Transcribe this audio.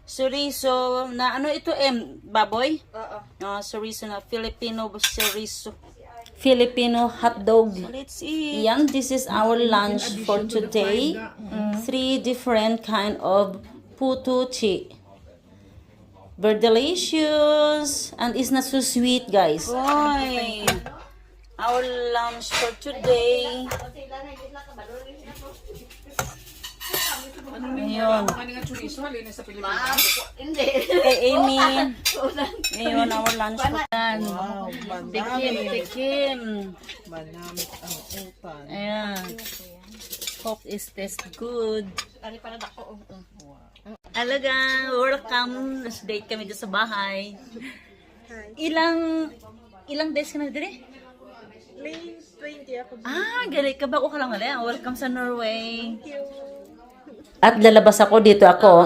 Chorizo na ano ito baboy? Oo. Chorizo na Filipino chorizo. Filipino hotdog. Let's eat. Yan, this is our lunch for today. Three different kind of puto chi. Very delicious and it's not so sweet, guys. Boy, our lunch for today. Ayun. Hindi. Kay Amy. Ayun, our lunch for today. Tikim. Manamit ang utan. Ayan. Hope is taste good. Ari para dako. Alaga, welcome. Last date kami dito sa bahay. Ilang days ka na dito? Lane 20 ako. Galit ka ba? Ako ka lang ulit. Welcome sa Norway. At lalabas ako dito ako.